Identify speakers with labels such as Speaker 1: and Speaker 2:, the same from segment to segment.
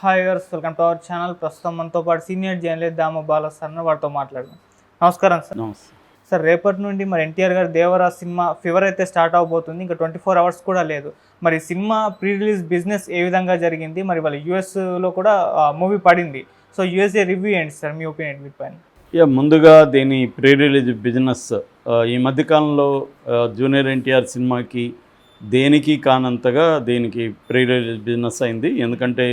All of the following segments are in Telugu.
Speaker 1: Hi viewers, welcome to our channel. ప్రస్తుతం మనతో పాటు senior journalist Dama Bala sir వారితో మాట్లాడదాం. నమస్కారం సార్. సార్, రేపటి నుండి మరి ఎన్టీఆర్ గారి దేవరా సినిమా ఫీవర్ అయితే స్టార్ట్ అవబోతుంది. ఇంకా 24 అవర్స్ కూడా లేదు. మరి సినిమా ప్రీ రిలీజ్ బిజినెస్ ఏ విధంగా జరిగింది? మరి వాళ్ళ యూఎస్లో కూడా మూవీ పడింది. సో యూఎస్ఏ రివ్యూ ఏంటి సార్, మీ ఒపీనియన్ వీటిపైన?
Speaker 2: ముందుగా దీని ప్రీ రిలీజ్ బిజినెస్ ఈ మధ్యకాలంలో జూనియర్ ఎన్టీఆర్ సినిమాకి దేనికి కానంతగా దీనికి ప్రీ రిలీజ్ బిజినెస్ అయింది. ఎందుకంటే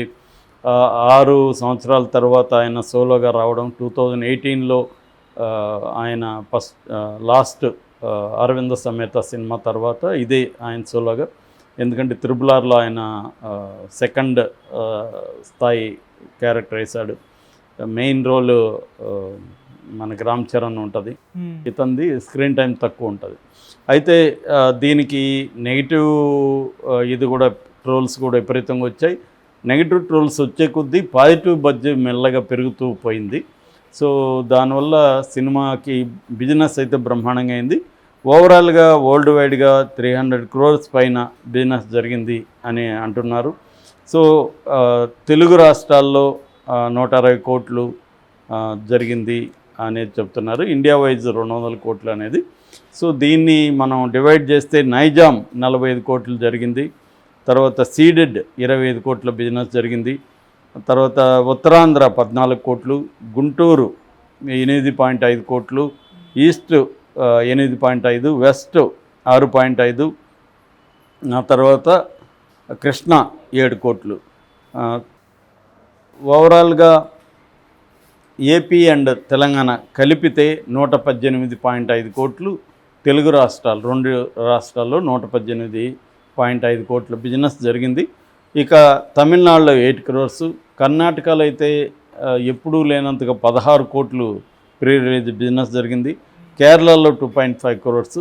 Speaker 2: 6 సంవత్సరాల తర్వాత ఆయన సోలోగా రావడం, 2018లో ఆయన లాస్ట్ అరవింద సమేత సినిమా తర్వాత ఇదే ఆయన సోలోగా. ఎందుకంటే RRRలో ఆయన సెకండ్ స్థాయి క్యారెక్టర్ వేశాడు. మెయిన్ రోల్ మనకి రామ్ చరణ్ ఉంటుంది, ఇతంది స్క్రీన్ టైం తక్కువ ఉంటుంది. అయితే దీనికి నెగిటివ్ ఇది కూడా ట్రోల్స్ కూడా విపరీతంగా వచ్చాయి. నెగిటివ్ ట్రోల్స్ వచ్చే కొద్దీ పాజిటివ్ బడ్జెట్ మెల్లగా పెరుగుతూ పోయింది. సో దానివల్ల సినిమాకి బిజినెస్ అయితే బ్రహ్మాండంగా అయింది. ఓవరాల్గా వరల్డ్ వైడ్గా 300 crores పైన బిజినెస్ జరిగింది అని అంటున్నారు. సో తెలుగు రాష్ట్రాల్లో 160 కోట్లు జరిగింది అనేది చెప్తున్నారు. ఇండియా వైజ్ 200 కోట్లు అనేది. సో దీన్ని మనం డివైడ్ చేస్తే నైజాం 45 కోట్లు జరిగింది. తర్వాత సీడెడ్ 25 కోట్ల బిజినెస్ జరిగింది. తర్వాత ఉత్తరాంధ్ర 14 కోట్లు, గుంటూరు 8.5 కోట్లు, ఈస్ట్ 8.5, వెస్ట్ 6.5, తర్వాత కృష్ణ 7 కోట్లు. ఓవరాల్గా ఏపీ అండ్ తెలంగాణ కలిపితే 118.5 కోట్లు. తెలుగు రాష్ట్రాలు 2 రాష్ట్రాల్లో 118.5 కోట్ల బిజినెస్ జరిగింది. ఇక తమిళనాడులో 8 crores, కర్ణాటకలో అయితే ఎప్పుడూ లేనంతగా 16 కోట్లు ప్రీ రిలీజ్ బిజినెస్ జరిగింది. కేరళలో 2.5 crores,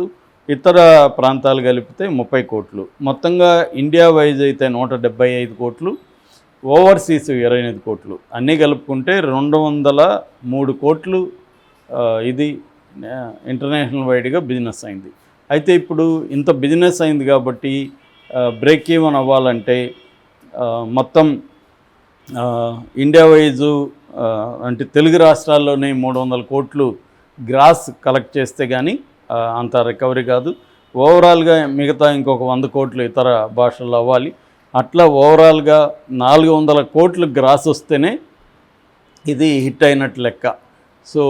Speaker 2: ఇతర ప్రాంతాలు కలిపితే 30 కోట్లు. మొత్తంగా ఇండియా వైజ్ అయితే 175 కోట్లు, ఓవర్సీస్ 25 కోట్లు. అన్నీ కలుపుకుంటే 203 కోట్లు ఇది ఇంటర్నేషనల్ వైడ్గా బిజినెస్ అయింది. అయితే ఇప్పుడు ఇంత బిజినెస్ అయింది కాబట్టి బ్రేక్ ఈవెన్ అవ్వాలంటే మొత్తం ఇండియా వైజు అంటే తెలుగు రాష్ట్రాల్లోనే 300 కోట్లు గ్రాస్ కలెక్ట్ చేస్తే కానీ అంత రికవరీ కాదు. ఓవరాల్గా మిగతా ఇంకొక 100 కోట్లు ఇతర భాషల్లో అవ్వాలి. అట్లా ఓవరాల్గా 400 కోట్లు గ్రాస్ వస్తేనే ఇది హిట్ అయినట్టు లెక్క. సో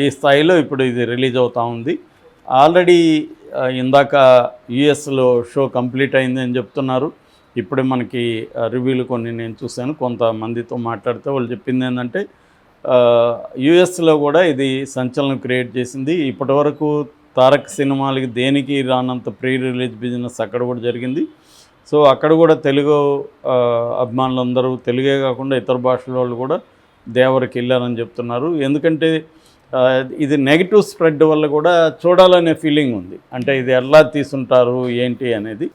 Speaker 2: ఈ స్థాయిలో ఇప్పుడు ఇది రిలీజ్ అవుతూ ఉంది. ఆల్రెడీ ఇందాక యుఎస్లో షో కంప్లీట్ అయింది అని చెప్తున్నారు. ఇప్పుడే మనకి రివ్యూలు కొన్ని నేను చూశాను, కొంతమందితో మాట్లాడితే వాళ్ళు చెప్పింది ఏంటంటే యుఎస్లో కూడా ఇది సంచలనం క్రియేట్ చేసింది. ఇప్పటివరకు తారక్ సినిమాలకి దేనికి రానంత ప్రీ రిలీజ్ బిజినెస్ అక్కడ కూడా జరిగింది. సో అక్కడ కూడా తెలుగు అభిమానులందరూ, తెలుగే కాకుండా ఇతర భాషల వాళ్ళు కూడా దేవరికి వెళ్ళారని చెప్తున్నారు. ఎందుకంటే ఇది నెగిటివ్ స్ప్రెడ్ వల్ల కూడా చూడాలనే ఫీలింగ్ ఉంది. అంటే ఇది ఎలా తీసుంటారు ఏంటి అనేది.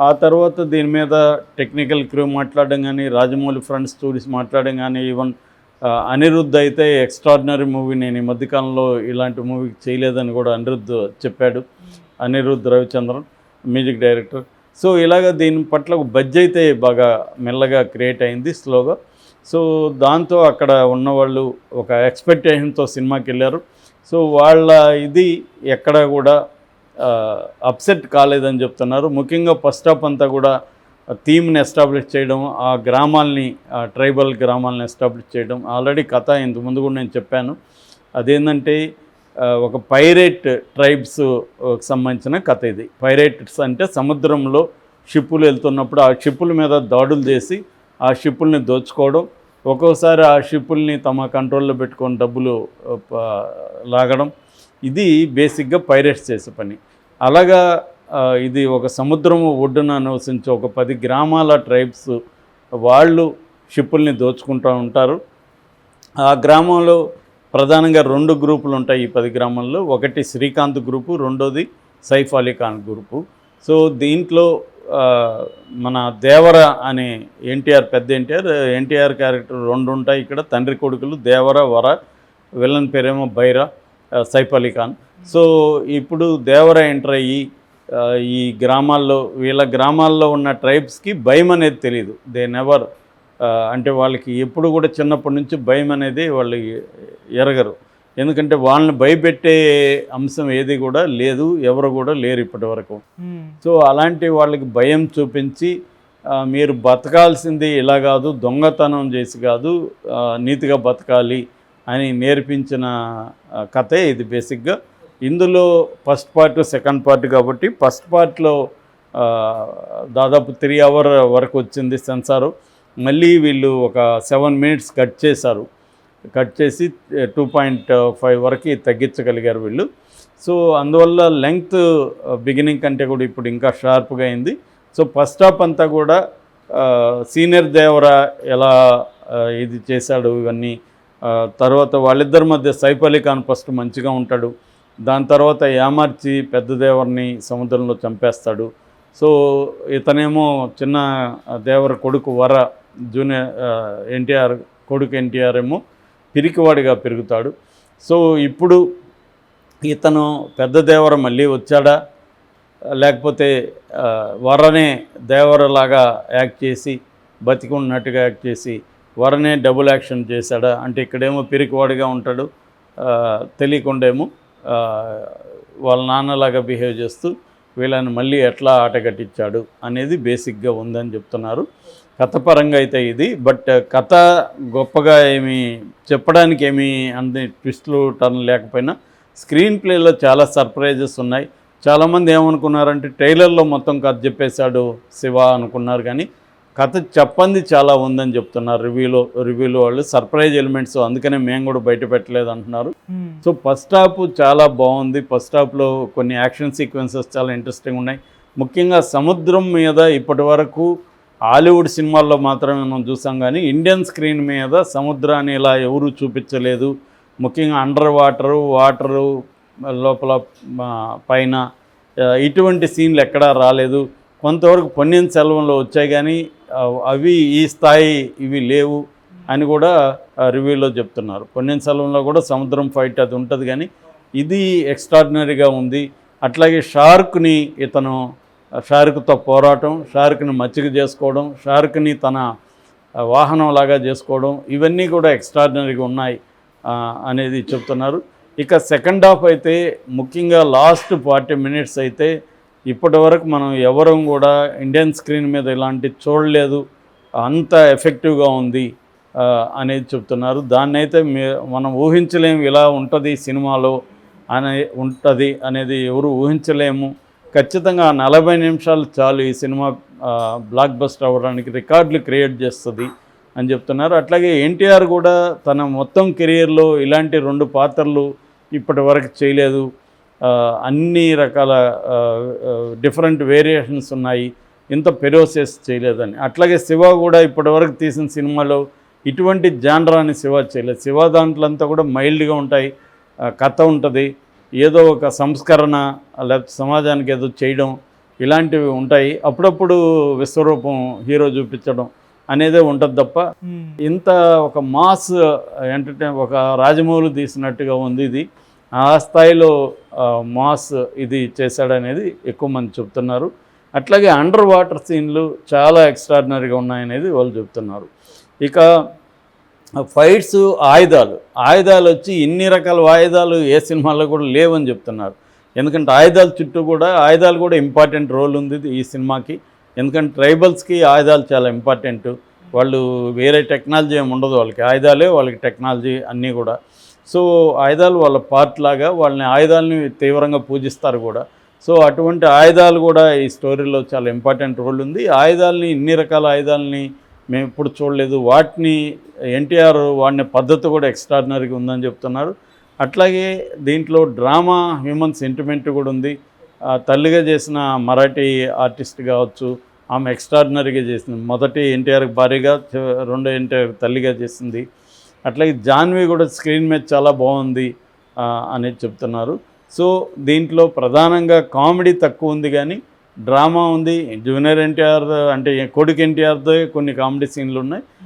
Speaker 2: ఆ తర్వాత దీని మీద టెక్నికల్ క్రూ మాట్లాడడం కానీ, రాజమౌళి ఫ్రెండ్స్ స్టోరీస్ మాట్లాడడం కానీ, ఈవెన్ అనిరుద్ధ్ అయితే ఎక్స్ట్రాడినరీ మూవీ, నేను ఈ మధ్యకాలంలో ఇలాంటి మూవీ చేయలేదని కూడా అనిరుద్ధ్ చెప్పాడు. Anirudh Ravichandran music director. So ఇలాగ దీని పట్ల బడ్జ్ అయితే బాగా మెల్లగా క్రియేట్ అయింది స్లోగా. సో దాంతో అక్కడ ఉన్నవాళ్ళు ఒక ఎక్స్పెక్టేషన్తో సినిమాకి వెళ్ళారు. సో వాళ్ళ ఇది ఎక్కడ కూడా అప్సెట్ కాలేదని చెప్తున్నారు. ముఖ్యంగా ఫస్ట్ హాఫ్ అంతా కూడా థీమ్ని ఎస్టాబ్లిష్ చేయడం, ఆ గ్రామాల్ని, ట్రైబల్ గ్రామాలని ఎస్టాబ్లిష్ చేయడం. ఆల్రెడీ కథ ఇంతకుముందు కూడా నేను చెప్పాను. అదేంటంటే ఒక పైరేట్ ట్రైబ్స్ సంబంధించిన కథ ఇది. పైరేట్స్ అంటే సముద్రంలో షిప్పులు వెళ్తున్నప్పుడు ఆ షిప్పుల మీద దాడులు చేసి ఆ షిప్పుల్ని దోచుకోవడం, ఒక్కోసారి ఆ షిప్పుల్ని తమ కంట్రోల్లో పెట్టుకొని డబ్బులు లాగడం. ఇది బేసిక్గా పైరేట్స్ చేసే పని. అలాగా ఇది ఒక సముద్రం ఒడ్డున నివసించే ఒక 10 గ్రామాల ట్రైబ్స్ వాళ్ళు షిప్పుల్ని దోచుకుంటూ ఉంటారు. ఆ గ్రామంలో ప్రధానంగా 2 గ్రూపులు ఉంటాయి ఈ 10 గ్రామాల్లో. ఒకటి శ్రీకాంత్ గ్రూపు, రెండోది సైఫ్ అలీ ఖాన్ గ్రూపు. సో దీంట్లో మన దేవర అనే పెద్ద ఎన్టీఆర్ క్యారెక్టర్ 2 ఉంటాయి ఇక్కడ. తండ్రి కొడుకులు దేవర, వర. విలన్ పేరేమో బైరా, సైఫ్ అలీ ఖాన్. సో ఇప్పుడు దేవర ఎంటర్ అయ్యి ఈ గ్రామాల్లో, వీళ్ళ గ్రామాల్లో ఉన్న ట్రైబ్స్కి భయం అనేది తెలియదు. దే నెవర్ అంటే వాళ్ళకి ఎప్పుడు కూడా చిన్నప్పటి నుంచి భయం అనేది వాళ్ళు ఎరగరు. ఎందుకంటే వాళ్ళని భయపెట్టే అంశం ఏది కూడా లేదు, ఎవరు కూడా లేరు ఇప్పటి వరకు. సో అలాంటి వాళ్ళకి భయం చూపించి మీరు బతకాల్సింది ఇలా కాదు, దొంగతనం చేసి కాదు, నీతిగా బతకాలి అని నేర్పించిన కథే ఇది బేసిక్గా. ఇందులో ఫస్ట్ పార్ట్ సెకండ్ పార్ట్ కాబట్టి ఫస్ట్ పార్ట్లో దాదాపు 3 hours వరకు వచ్చింది సెన్సారు. మళ్ళీ వీళ్ళు ఒక 7 minutes కట్ చేశారు. కట్ చేసి 2.5 వరకు తగ్గించగలిగారు వీళ్ళు. సో అందువల్ల లెంగ్త్ బిగినింగ్ కంటే కూడా ఇప్పుడు ఇంకా షార్ప్గా అయింది. సో ఫస్ట్ హాఫ్ అంతా కూడా సీనియర్ దేవరా ఎలా ఇది చేశాడు ఇవన్నీ, తర్వాత వాళ్ళిద్దరి మధ్య సైఫ్ అలీ ఖాన్ ఫస్ట్ మంచిగా ఉంటాడు, దాని తర్వాత యామార్చి పెద్ద దేవర్ని సముద్రంలో చంపేస్తాడు. సో ఇతనేమో చిన్న దేవర కొడుకు వర జూనియర్ ఎన్టీఆర్ కొడుకు ఎన్టీఆర్ ఏమో పిరికివాడిగా పెరుగుతాడు. సో ఇప్పుడు ఇతను పెద్ద దేవర మళ్ళీ వచ్చాడా, లేకపోతే వరనే దేవరలాగా యాక్ట్ చేసి బతికున్నట్టుగా యాక్ట్ చేసి వరనే డబుల్ యాక్షన్ చేశాడా అంటే ఇక్కడేమో పిరికివాడిగా ఉంటాడు, తెలియకుండేమో వాళ్ళ నాన్నలాగా బిహేవ్ చేస్తూ వీళ్ళని మళ్ళీ ఎట్లా ఆట కట్టించాడు అనేది బేసిక్గా ఉందని చెప్తున్నారు. కథపరంగా అయితే ఇది. బట్ కథ గొప్పగా ఏమీ చెప్పడానికి ఏమీ అన్ని ట్విస్ట్లు టర్న్ లేకపోయినా స్క్రీన్ ప్లేలో చాలా సర్ప్రైజెస్ ఉన్నాయి. చాలామంది ఏమనుకున్నారంటే ట్రైలర్లో మొత్తం కథ చెప్పేశాడు శివ అనుకున్నారు, కానీ కథ చెప్పంది చాలా ఉందని చెప్తున్నారు రివ్యూలో వాళ్ళు. సర్ప్రైజ్ ఎలిమెంట్స్ అందుకనే మేము కూడా బయట పెట్టలేదు అంటున్నారు. సో ఫస్ట్ హాఫ్ చాలా బాగుంది. ఫస్ట్ హాఫ్లో కొన్ని యాక్షన్ సీక్వెన్సెస్ చాలా ఇంట్రెస్టింగ్ ఉన్నాయి. ముఖ్యంగా సముద్రం మీద ఇప్పటి వరకు హాలీవుడ్ సినిమాల్లో మాత్రమే మనం చూసాం, కానీ ఇండియన్ స్క్రీన్ మీద సముద్రాన్ని ఇలా ఎవరూ చూపించలేదు. ముఖ్యంగా అండర్ వాటరు లోపల పైన ఇటువంటి సీన్లు ఎక్కడా రాలేదు. కొంతవరకు పొన్నియిన్ సెల్వంలో వచ్చాయి, కానీ అవి ఈ స్థాయి ఇవి లేవు అని కూడా రివ్యూలో చెప్తున్నారు. పొన్నియిన్ సెల్వంలో కూడా సముద్రం ఫైట్ అది ఉంటుంది, కానీ ఇది ఎక్స్ట్రాడినరీగా ఉంది. అట్లాగే షార్క్తో పోరాటం, షార్క్ని మచ్చిక చేసుకోవడం, షార్క్ని తన వాహనంలాగా చేసుకోవడం, ఇవన్నీ కూడా ఎక్స్ట్రాడినరీగా ఉన్నాయి అనేది చెప్తున్నారు. ఇక సెకండ్ హాఫ్ అయితే ముఖ్యంగా లాస్ట్ 40 minutes అయితే ఇప్పటి వరకు మనం ఎవరం కూడా ఇండియన్ స్క్రీన్ మీద ఇలాంటి చూడలేదు, అంత ఎఫెక్టివ్గా ఉంది అనేది చెప్తున్నారు. దాన్ని అయితే మనం ఊహించలేము, ఇలా ఉంటుంది సినిమాలో ఉంటుంది అనేది ఎవరు ఊహించలేము. ఖచ్చితంగా 40 నిమిషాలు చాలు ఈ సినిమా బ్లాక్ బస్టర్ అవ్వడానికి, రికార్డులు క్రియేట్ చేస్తుంది అని చెప్తున్నారు. అట్లాగే ఎన్టీఆర్ కూడా తన మొత్తం కెరియర్లో ఇలాంటి 2 పాత్రలు ఇప్పటి వరకు చేయలేదు, అన్ని రకాల డిఫరెంట్ వేరియేషన్స్ ఉన్నాయి, ఇంత పెరోసియస్ చేయలేదని. అట్లాగే శివ కూడా ఇప్పటివరకు తీసిన సినిమాలో ఇటువంటి జానరాని శివ చేయలేదు. శివ దాంట్లో అంతా కూడా మైల్డ్గా ఉంటాయి, కథ ఉంటుంది, ఏదో ఒక సంస్కరణ లేకపోతే సమాజానికి ఏదో చేయడం ఇలాంటివి ఉంటాయి. అప్పుడప్పుడు విశ్వరూపం హీరో చూపించడం అనేదే ఉంటుంది తప్ప ఇంత ఒక మాస్ ఎంటర్టైన్ ఒక రాజమౌళి తీసినట్టుగా ఉంది ఇది. ఆ స్థాయిలో మాస్ ఇది చేశాడనేది ఎక్కువ మంది చెప్తున్నారు. అట్లాగే అండర్ వాటర్ సీన్లు చాలా ఎక్స్ట్రాడినరీగా ఉన్నాయనేది వాళ్ళు చెప్తున్నారు. ఇక ఫైట్స్, ఆయుధాలు వచ్చి ఇన్ని రకాల ఆయుధాలు ఏ సినిమాల్లో కూడా లేవని చెప్తున్నారు. ఎందుకంటే ఆయుధాలు కూడా ఇంపార్టెంట్ రోల్ ఉంది ఈ సినిమాకి. ఎందుకంటే ట్రైబల్స్కి ఆయుధాలు చాలా ఇంపార్టెంట్. వాళ్ళు వేరే టెక్నాలజీ ఏమి ఉండదు, వాళ్ళకి ఆయుధాలే వాళ్ళకి టెక్నాలజీ అన్నీ కూడా. సో ఆయుధాలు వాళ్ళ పార్ట్ లాగా, వాళ్ళని ఆయుధాలని తీవ్రంగా పూజిస్తారు కూడా. సో అటువంటి ఆయుధాలు కూడా ఈ స్టోరీలో చాలా ఇంపార్టెంట్ రోల్ ఉంది. ఇన్ని రకాల ఆయుధాలని మేము ఇప్పుడు చూడలేదు, వాటిని ఎన్టీఆర్ వాడిన పద్ధతి కూడా ఎక్స్ట్రాడినరీగా ఉందని చెప్తున్నారు. అట్లాగే దీంట్లో డ్రామా, హ్యూమన్ సెంటిమెంట్ కూడా ఉంది. తల్లిగా చేసిన మరాఠీ ఆర్టిస్ట్ కావచ్చు, ఆమె ఎక్స్ట్రాడినరీగా చేసింది. మొదటి ఎన్టీఆర్ భార్యగా, రెండో ఎన్టీఆర్ తల్లిగా చేసింది. అట్లాగే జాన్వీ కూడా స్క్రీన్ మీద చాలా బాగుంది అనేది చెప్తున్నారు. సో దీంట్లో ప్రధానంగా కామెడీ తక్కువ ఉంది, కానీ డ్రామా ఉంది. జూనియర్ ఎన్టీఆర్ అంటే కొడుకు ఎన్టీఆర్తో కొన్ని కామెడీ సీన్లు ఉన్నాయి.